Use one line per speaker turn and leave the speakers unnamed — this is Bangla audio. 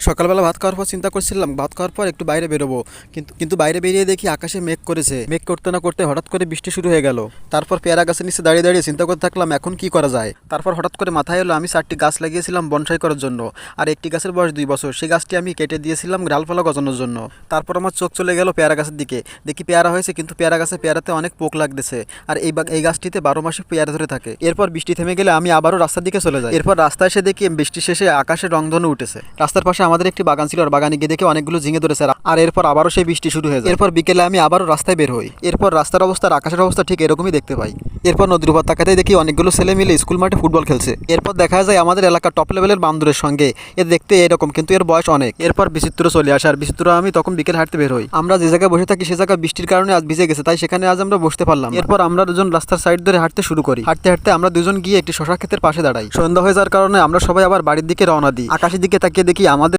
সকালবেলা ভাত খাওয়ার পর চিন্তা করছিলাম ভাত খাওয়ার পর একটু বাইরে বেরোবো, কিন্তু বাইরে বেরিয়ে দেখি আকাশে মেঘ করেছে। মেঘ করতে না করতে হঠাৎ করে বৃষ্টি শুরু হয়ে গেল। তারপর পেয়ারা গাছের নিচে দাঁড়িয়ে দাঁড়িয়ে চিন্তা করতে থাকলাম এখন কি করা যায়। তারপর হঠাৎ করে মাথায় এলো আমি 4টি গাছ লাগিয়েছিলাম বনসাই করার জন্য, আর একটি গাছের বয়স 2 বছর। সেই গাছটি আমি কেটে দিয়েছিলাম ডালপালা গজানোর জন্য। তারপর আমার চোখ চলে গেল পেয়ারা গাছের দিকে, দেখি পেয়ারা হয়েছে, কিন্তু পেয়ারা গাছে পেয়ারাতে অনেক পোক লাগতেছে। আর এই গাছটিতে 12 মাসে পেয়ারা ধরে থাকে। এরপর বৃষ্টি থেমে গেলে আমি আবারও রাস্তার দিকে চলে যাই। এরপর রাস্তায় এসে দেখি বৃষ্টি শেষে আকাশে রংধনু উঠেছে। রাস্তার পাশে আমাদের একটি বাগান ছিল, আর বাগানে গিয়ে দেখে অনেকগুলো ঝিঙে ধরেছে। আর এরপর আবারও সেই বৃষ্টি শুরু হয়ে যায়। এরপর বিকেলে আমি আবারও রাস্তায় বের হই। এরপর রাস্তার অবস্থা আর আকাশের অবস্থা ঠিক এরকমই দেখতে পাই। এরপর নদীর উপর তাকাতে দেখি অনেকগুলো ছেলে মিলে স্কুল মাঠে ফুটবল খেলছে। এরপর দেখা যায় আমাদের এলাকার টপ লেভেলের বান্দরের সঙ্গে। এর দেখতে এরকম, কিন্তু এর বয়স অনেক। এরপর বিচিত্র চলে আসে, আর বিচিত্র আমি তখন বিকেল হাঁটতে বের হই। আমরা যে জায়গায় বসে থাকি সে জায়গা বৃষ্টির কারণে আজ ভিজে গেছে, তাই সেখানে আজ আমরা বসতে পারলাম। এরপর আমরা দুজন রাস্তার সাইড ধরে হাঁটতে শুরু করি। হাঁটতে হাঁটতে আমরা দুজন গিয়ে একটি শশা ক্ষেতের পাশে দাঁড়াই। সন্ধ্যা হয়ে যাওয়ার কারণে আমরা সবাই আবার বাড়ির দিকে রওনা দিই। আকাশের দিকে তাকিয়ে দেখি আমাদের